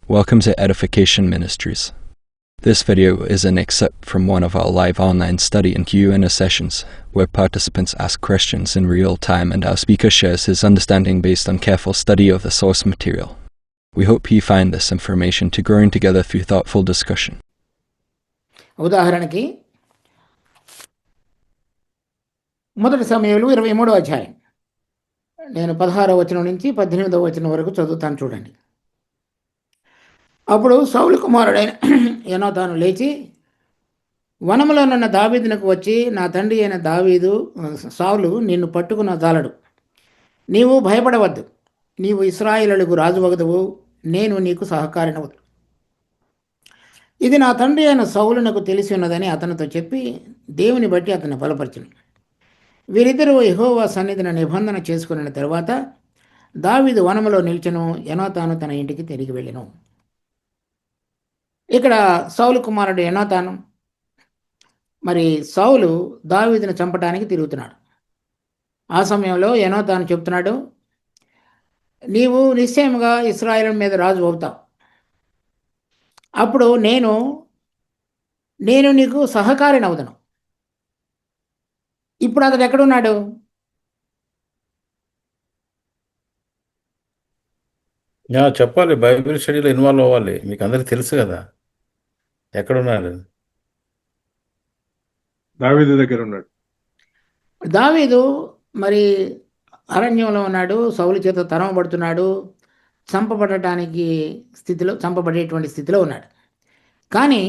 Welcome to Edification Ministries. This video is an excerpt from one of our live online study and Q&A sessions, where participants ask questions in real time and our speaker shares his understanding based on careful study of the source material. We hope you find this information to growing together through thoughtful discussion. ఉదాహరణకి మొదటి సమయంలో 23వ అధ్యాయం నేను 16వ వచనం నుంచి 18వ వచనం వరకు చదువుతాను చూడండి. అప్పుడు సౌలు కుమారుడైన యోనాతాను లేచి వనములోనున్న దావీదునకు వచ్చి, నా తండ్రి అయిన సౌలు నిన్ను పట్టుకున్న జాలడు, నీవు భయపడవద్దు, నీవు ఇశ్రాయేలులకు రాజువగదువు, నేను నీకు సహకారినవదు. ఇది నా తండ్రి అయిన సౌలునకు తెలిసి ఉన్నదని అతనితో చెప్పి దేవుని బట్టి అతను బలపరచును. వీరిద్దరూ యెహోవా సన్నిధిన నిబంధన చేసుకున్న తరువాత దావీదు వనములో నిల్చెను, యోనాతాను తన ఇంటికి తిరిగి వెళ్ళెను. ఇక్కడ సౌలు కుమారుడు యోనాతాను, మరి సౌలు దావీదును చంపడానికి తిరుగుతున్నాడు. ఆ సమయంలో యోనాతాను చెప్తున్నాడు, నీవు నిశ్చయముగా ఇశ్రాయేలు మీద రాజు అవుతావు, అప్పుడు నేను నీకు సహకారిని అవుతాను. ఇప్పుడు అతడు ఎక్కడున్నాడు? చెప్పాలి, బైబిల్ స్టడీలో ఇన్వాల్వ్ అవ్వాలి, మీకు అందరికి తెలుసు కదా. ఎక్కడున్నాడు? దావీదు దగ్గర ఉన్నాడు. దావీదు మరి అరణ్యంలో ఉన్నాడు, సౌలు చేత తరమబడుతున్నాడు, చంపబడేటువంటి స్థితిలో ఉన్నాడు. కానీ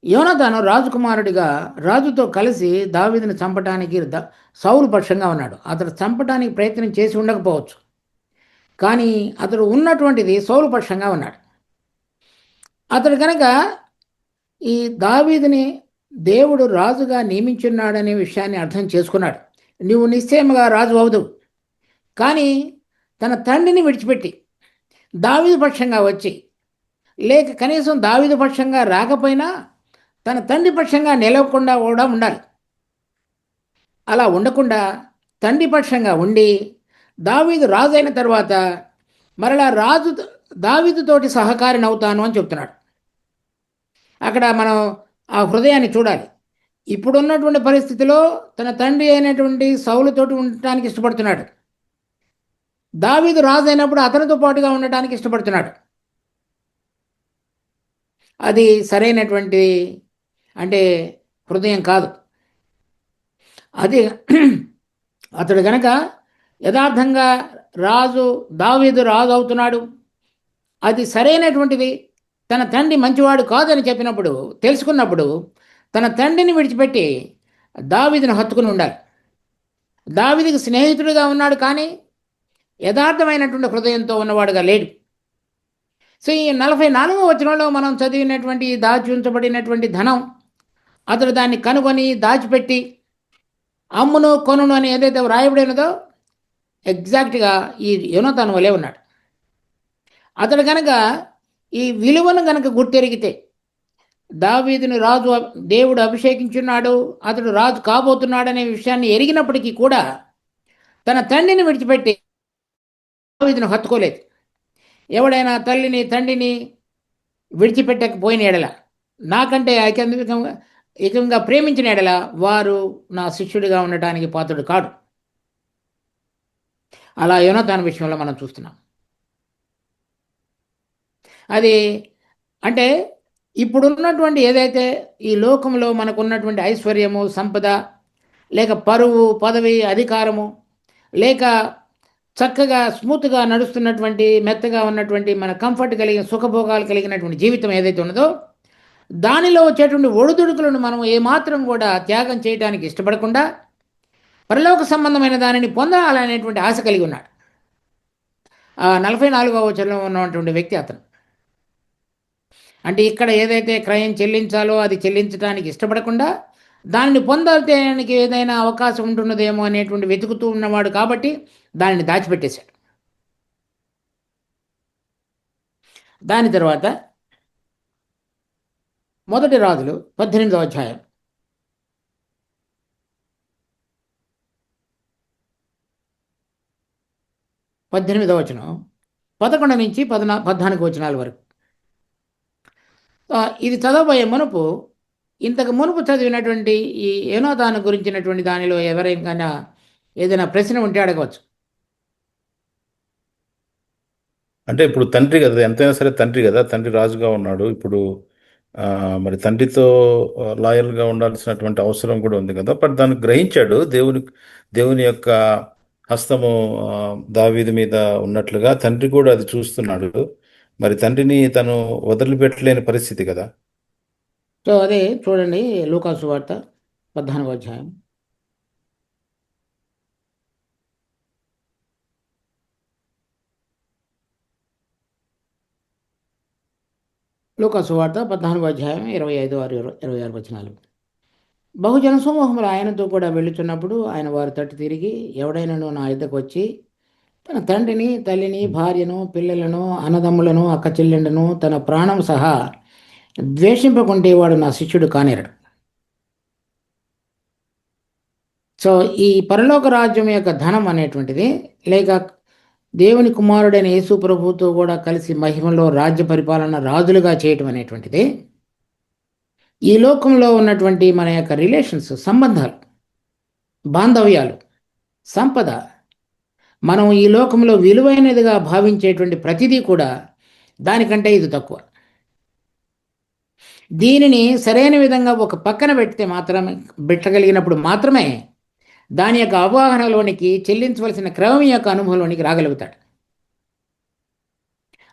యోనాతాను రాజకుమారుడిగా రాజుతో కలిసి దావీదును చంపడానికి సౌలు పక్షంగా ఉన్నాడు. అతడు చంపడానికి ప్రయత్నం చేసి ఉండకపోవచ్చు, కానీ అతడు ఉన్నటువంటిది సౌలు పక్షంగా ఉన్నాడు. అతడు కనుక ఈ దావీదుని దేవుడు రాజుగా నియమించున్నాడనే విషయాన్ని అర్థం చేసుకున్నాడు. నువ్వు నిశ్చయముగా రాజు అవుదు, కానీ తన తండ్రిని విడిచిపెట్టి దావీదు పక్షంగా వచ్చి, లేక కనీసం దావీదు పక్షంగా రాకపోయినా తన తండ్రి పక్షంగా నిలవకుండా కూడా ఉండాలి. అలా ఉండకుండా తండ్రి పక్షంగా ఉండి దావీదు రాజు అయిన తర్వాత మరలా దావీదుతోటి సహకారిని అవుతాను అని చెప్తున్నాడు. అక్కడ మనం ఆ హృదయాన్ని చూడాలి. ఇప్పుడున్నటువంటి పరిస్థితిలో తన తండ్రి అయినటువంటి సౌలుతోటి ఉండటానికి ఇష్టపడుతున్నాడు. దావీదు రాజు అయినప్పుడు అతనితో పాటుగా ఉండటానికి ఇష్టపడుతున్నాడు. అది సరైనటువంటి హృదయం కాదు. అది అతడు గనక యథార్థంగా దావీదు రాజు అవుతున్నాడు, అది సరైనటువంటిది, తన తండ్రి మంచివాడు కాదని తెలుసుకున్నప్పుడు తన తండ్రిని విడిచిపెట్టి దావీదును హత్తుకుని ఉండాలి. దావీదుకి స్నేహితుడిగా ఉన్నాడు, కానీ యథార్థమైనటువంటి హృదయంతో ఉన్నవాడుగా లేడు. సో ఈ 44వ వచనంలో మనం చదివినటువంటి దాచి ఉంచబడినటువంటి ధనం, అతడు దాన్ని కనుగొని దాచిపెట్టి అమ్మును కొనును అని ఏదైతే వ్రాయబడినదో ఎగ్జాక్ట్గా ఈ యోనాతాను వలె ఉన్నాడు. అతడు కనుక ఈ విలువను కనుక గుర్తెరిగితే, దావీదుని దేవుడు అభిషేకించున్నాడు, అతడు రాజు కాబోతున్నాడనే విషయాన్ని ఎరిగినప్పటికీ కూడా తన తండ్రిని విడిచిపెట్టి దావీదును హత్తుకోలేదు. ఎవడైనా తల్లిని తండ్రిని విడిచిపెట్టకపోయిన ఎడల, నాకంటే ఏకంగా ప్రేమించిన ఎడల వారు నా శిష్యుడిగా ఉండటానికి పాత్రుడు కాడు. అలా యోనాతాను విషయంలో మనం చూస్తున్నాం. అది ఇప్పుడున్నటువంటి ఏదైతే ఈ లోకంలో మనకున్నటువంటి ఐశ్వర్యము, సంపద, లేక పరువు, పదవి, అధికారము, లేక చక్కగా స్మూత్గా నడుస్తున్నటువంటి, మెత్తగా ఉన్నటువంటి, మన కంఫర్ట్ కలిగిన, సుఖభోగాలు కలిగినటువంటి జీవితం ఏదైతే ఉన్నదో, దానిలో వచ్చేటువంటి ఒడిదుడుకులను మనం ఏమాత్రం కూడా త్యాగం చేయడానికి ఇష్టపడకుండా పరలోక సంబంధమైన దానిని పొందాలనేటువంటి ఆశ కలిగి ఉన్నాడు. 44వ వచనంలో ఉన్నటువంటి వ్యక్తి అతను. ఇక్కడ ఏదైతే క్రయం చెల్లించాలో అది చెల్లించడానికి ఇష్టపడకుండా దానిని పొందడానికి ఏదైనా అవకాశం ఉంటున్నదేమో అనేటువంటి వెతుకుతూ ఉన్నవాడు కాబట్టి దానిని దాచిపెట్టేశాడు. దాని తర్వాత మొదటి రాజులు 18వ అధ్యాయం 18వ వచనం 11 నుంచి 14 వచనాల వరకు. ఇది చదవబోయే మునుపు ఇంతకు మునుపు చదివినటువంటి ఈ యోనాతాను గురించినటువంటి దానిలో ఎవరైనా ఏదైనా ప్రశ్న ఉంటే అడగవచ్చు. అంటే ఇప్పుడు తండ్రి కదా, ఎంతైనా సరే తండ్రి కదా, తండ్రి రాజుగా ఉన్నాడు ఇప్పుడు. మరి తండ్రితో లాయల్గా ఉండాల్సినటువంటి అవసరం కూడా ఉంది కదా. బట్ దాన్ని గ్రహించాడు దేవుని యొక్క హస్తము దావీదు మీద ఉన్నట్లుగా తండ్రి కూడా అది చూస్తున్నాడు. మరి తండ్రిని తను వదిలిపెట్టలేని పరిస్థితి కదా. సో అదే చూడండి, లూకాసు వార్త 14వ అధ్యాయం. లూకాసు వార్త 14వ అధ్యాయం 25-26 వచనాలు. బహుజన సమూహములు ఆయనతో కూడా వెళ్ళుచున్నప్పుడు ఆయన వారి తట్టు తిరిగి, ఎవడైనాను నా యుద్ధకు వచ్చి తన తండ్రిని, తల్లిని, భార్యను, పిల్లలను, అన్నదమ్ములను, అక్క చెల్లెండను, తన ప్రాణం సహా ద్వేషింపకుంటే వాడు నా శిష్యుడు కానేరడు. సో ఈ పరలోక రాజ్యం యొక్క ధనం అనేటువంటిది, లేక దేవుని కుమారుడైన యేసు ప్రభువుతో కూడా కలిసి మహిమలో రాజ్య పరిపాలన రాజులుగా చేయటం అనేటువంటిది, ఈ లోకంలో ఉన్నటువంటి మన యొక్క రిలేషన్స్, సంబంధాలు, బాంధవ్యాలు, సంపద, మనం ఈ లోకంలో విలువైనదిగా భావించేటువంటి ప్రతిదీ కూడా దానికంటే ఇది తక్కువ. దీనిని సరైన విధంగా ఒక పక్కన పెట్టగలిగినప్పుడు మాత్రమే దాని యొక్క అవగాహనలోనికి, చెల్లించవలసిన క్రమం యొక్క అనుభవంలోనికి రాగలుగుతాడు.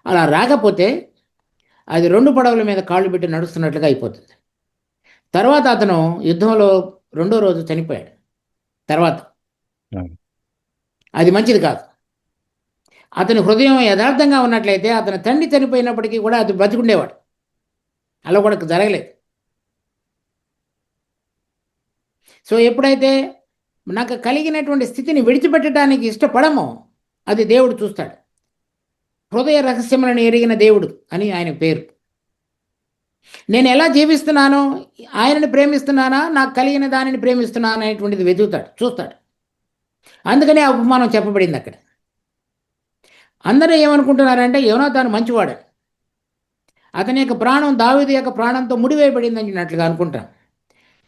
అలా రాకపోతే అది 2 పడవల మీద కాళ్ళు పెట్టి నడుస్తున్నట్లుగా అయిపోతుంది. తర్వాత అతను యుద్ధంలో 2వ రోజు చనిపోయాడు. తర్వాత అది మంచిది కాదు. అతని హృదయం యథార్థంగా ఉన్నట్లయితే అతని తండ్రి చనిపోయినప్పటికీ కూడా అది బతికుండేవాడు. అలా కూడా జరగలేదు. సో ఎప్పుడైతే నాకు కలిగినటువంటి స్థితిని విడిచిపెట్టడానికి ఇష్టపడమో అది దేవుడు చూస్తాడు. హృదయ రహస్యములను ఎరిగిన దేవుడు అని ఆయన పేరు. నేను ఎలా జీవిస్తున్నానో, ఆయనని ప్రేమిస్తున్నానా, నాకు కలిగిన దానిని ప్రేమిస్తున్నానా అనేటువంటిది వెతుకుతాడు, చూస్తాడు. అందుకనే ఆ ఉపమానం చెప్పబడింది అక్కడ. అందరూ ఏమనుకుంటున్నారంటే యోనాతాను మంచివాడు, అతని యొక్క ప్రాణం దావీదు యొక్క ప్రాణంతో ముడివేయబడింది అన్నట్లుగా అనుకుంటాం.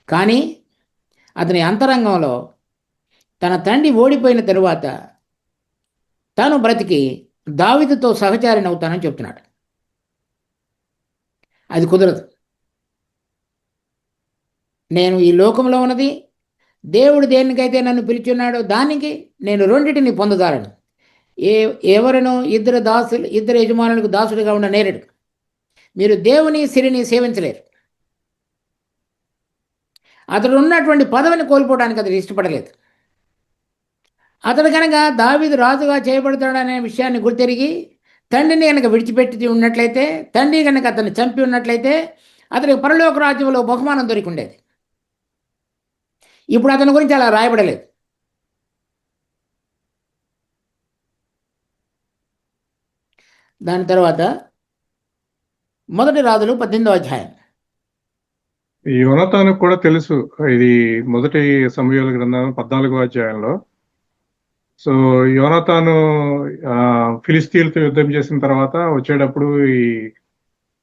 కానీ అతని అంతరంగంలో తన తండ్రి ఓడిపోయిన తరువాత తాను బ్రతికి దావీదుతో సహచారిని అవుతానని చెప్తున్నాడు. అది కుదరదు. నేను ఈ లోకంలో ఉన్నది, దేవుడు దేనికైతే నన్ను పిలిచున్నాడో దానికి నేను రెండిటిని పొందగలను. ఎవరినో ఇద్దరు యజమానులకు దాసుడిగా ఉన్న నేరడు. మీరు దేవుని సిరిని సేవించలేరు. అతడు ఉన్నటువంటి పదవిని కోల్పోవడానికి అతడు ఇష్టపడలేదు. అతడు కనుక దావీదు రాజుగా చేయబడతాడనే విషయాన్ని గుర్తెరిగి తండ్రిని కనుక విడిచిపెట్టి ఉన్నట్లయితే, తండ్రి కనుక అతన్ని చంపి ఉన్నట్లయితే అతనికి పరలోక రాజ్యంలో బహుమానం దొరికి ఉండేది. ఇప్పుడు అతని గురించి అలా రాయబడలేదు. దాని తర్వాత 1 రాజులు 18వ అధ్యాయం. యోనాతానుకు కూడా తెలుసు ఇది. 1 సమూయేలు గ్రంథం 14వ అధ్యాయంలో. సో యోనాతాను ఫిలిస్తీన్లతో యుద్ధం చేసిన తర్వాత వచ్చేటప్పుడు ఈ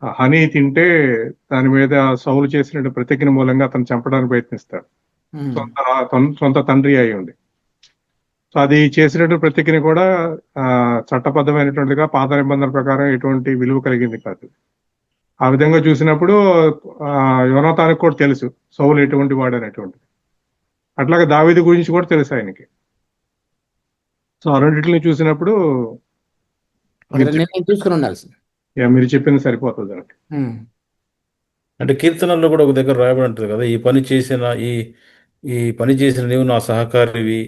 హనీ తింటే దాని మీద సౌలు చేసిన ప్రతిజ్ఞ మూలంగా అతను చంపడానికి ప్రయత్నిస్తాడు, సొంత తండ్రి అయి ఉంది. సో అది చేసినటువంటి ప్రతిజ్ఞ కూడా చట్టబద్ధమైనటువంటిగా పాత నిబంధనల ప్రకారం ఎటువంటి విలువ కలిగింది కాదు. ఆ విధంగా చూసినప్పుడు యోనాతానుకు కూడా తెలుసు సౌలు ఎటువంటి వాడు అనేటువంటిది. అట్లాగే దావీదు గురించి కూడా తెలుసు ఆయనకి. సో ఆ రెండింటిని చూసినప్పుడు చూసుకుని ఉండాల్సింది. మీరు చెప్పింది సరిపోతుంది దానికి. అంటే కీర్తనల్లో కూడా ఒక దగ్గర రాయబడి ఉంటుంది కదా, ఈ పని చేసిన నీవు నా సహకారివి,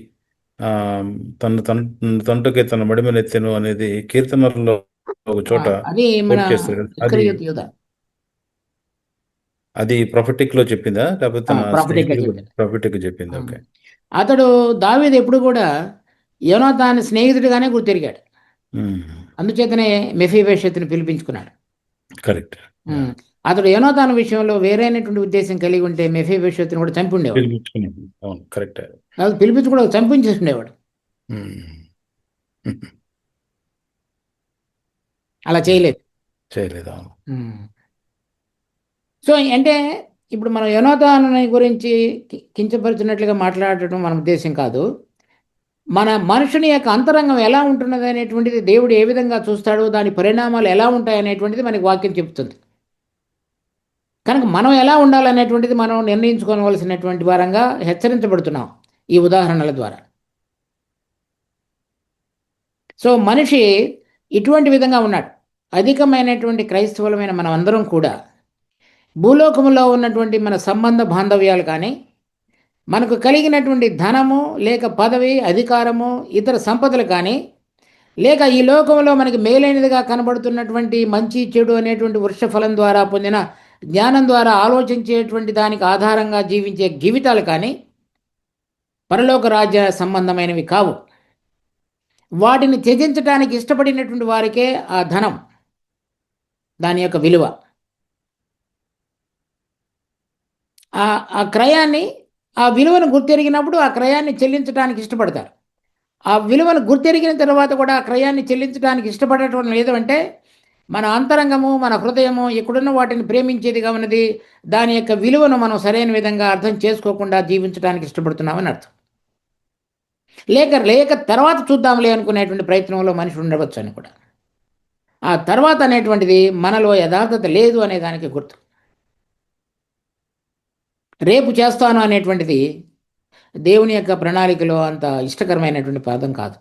తండ్రికి తన మడిమనెత్తెను అనేది కీర్తనల్లో ఒక చోట చేస్తారు. అది ప్రొఫెటిక్ లో చెప్పిందా, లేకపోతే ప్రొఫెటిక్ చెప్పింది? ఓకే. అతడు దావీదు ఎప్పుడు కూడా యోనాతాను స్నేహితుడిగానే గుర్తిరిగాడు. అందుచేతనే మెఫీబోషెతుని పిలిపించుకున్నాడు. కరెక్ట్. అతడు యోనాతాను విషయంలో వేరైనటువంటి ఉద్దేశం కలిగి ఉంటే మెఫీబోషెతుని కూడా చంపి ఉండేవాడు. కరెక్ట్. పిలిపించి కూడా చంపించేసి ఉండేవాడు. అలా చేయలేదు. సో అంటే ఇప్పుడు మనం యోనాతాను గురించి కించపరిచినట్లుగా మాట్లాడటం మన ఉద్దేశం కాదు. మన మనుషుని యొక్క అంతరంగం ఎలా ఉంటున్నది అనేటువంటిది, దేవుడు ఏ విధంగా చూస్తాడో దాని పరిణామాలు ఎలా ఉంటాయి అనేటువంటిది మనకి వాక్యం చెప్తుంది. కనుక మనం ఎలా ఉండాలనేటువంటిది మనం నిర్ణయించుకోవలసినటువంటి వారంగా హెచ్చరించబడుతున్నాం ఈ ఉదాహరణల ద్వారా. సో మనిషి ఇటువంటి విధంగా ఉన్నాడు. అధికమైనటువంటి క్రైస్తవులమైన మనం అందరం కూడా భూలోకములో ఉన్నటువంటి మన సంబంధ బాంధవ్యాలు కానీ, మనకు కలిగినటువంటి ధనము లేక పదవి, అధికారము, ఇతర సంపదలు కానీ, లేక ఈ లోకంలో మనకి మేలైనదిగా కనబడుతున్నటువంటి మంచి చెడు అనేటువంటి వృక్షఫలం ద్వారా పొందిన జ్ఞానం ద్వారా ఆలోచించేటువంటి దానికి ఆధారంగా జీవించే జీవితాలు కానీ పరలోక రాజ్య సంబంధమైనవి కావు. వాటిని త్యజించడానికి ఇష్టపడినటువంటి వారికే ఆ ధనం, దాని యొక్క విలువ, ఆ క్రయాన్ని, ఆ విలువను గుర్తెరిగినప్పుడు ఆ క్రయాన్ని చెల్లించడానికి ఇష్టపడతారు. ఆ విలువను గుర్తెరిగిన తర్వాత కూడా ఆ క్రయాన్ని చెల్లించడానికి ఇష్టపడటం లేదు అంటే మన అంతరంగము, మన హృదయము ఇక్కడున్న వాటిని ప్రేమించేదిగా ఉన్నది. దాని యొక్క విలువను మనం సరైన విధంగా అర్థం చేసుకోకుండా జీవించడానికి ఇష్టపడుతున్నామని అర్థం. లేక తర్వాత చూద్దాంలే అనుకునేటువంటి ప్రయత్నంలో మనిషి ఉండవచ్చు అని కూడా. ఆ తర్వాత అనేటువంటిది మనలో యథార్థత లేదు అనే దానికి గుర్తు. రేపు చేస్తాను అనేటువంటిది దేవుని యొక్క ప్రణాళికలో అంత ఇష్టకరమైనటువంటి పదం కాదు.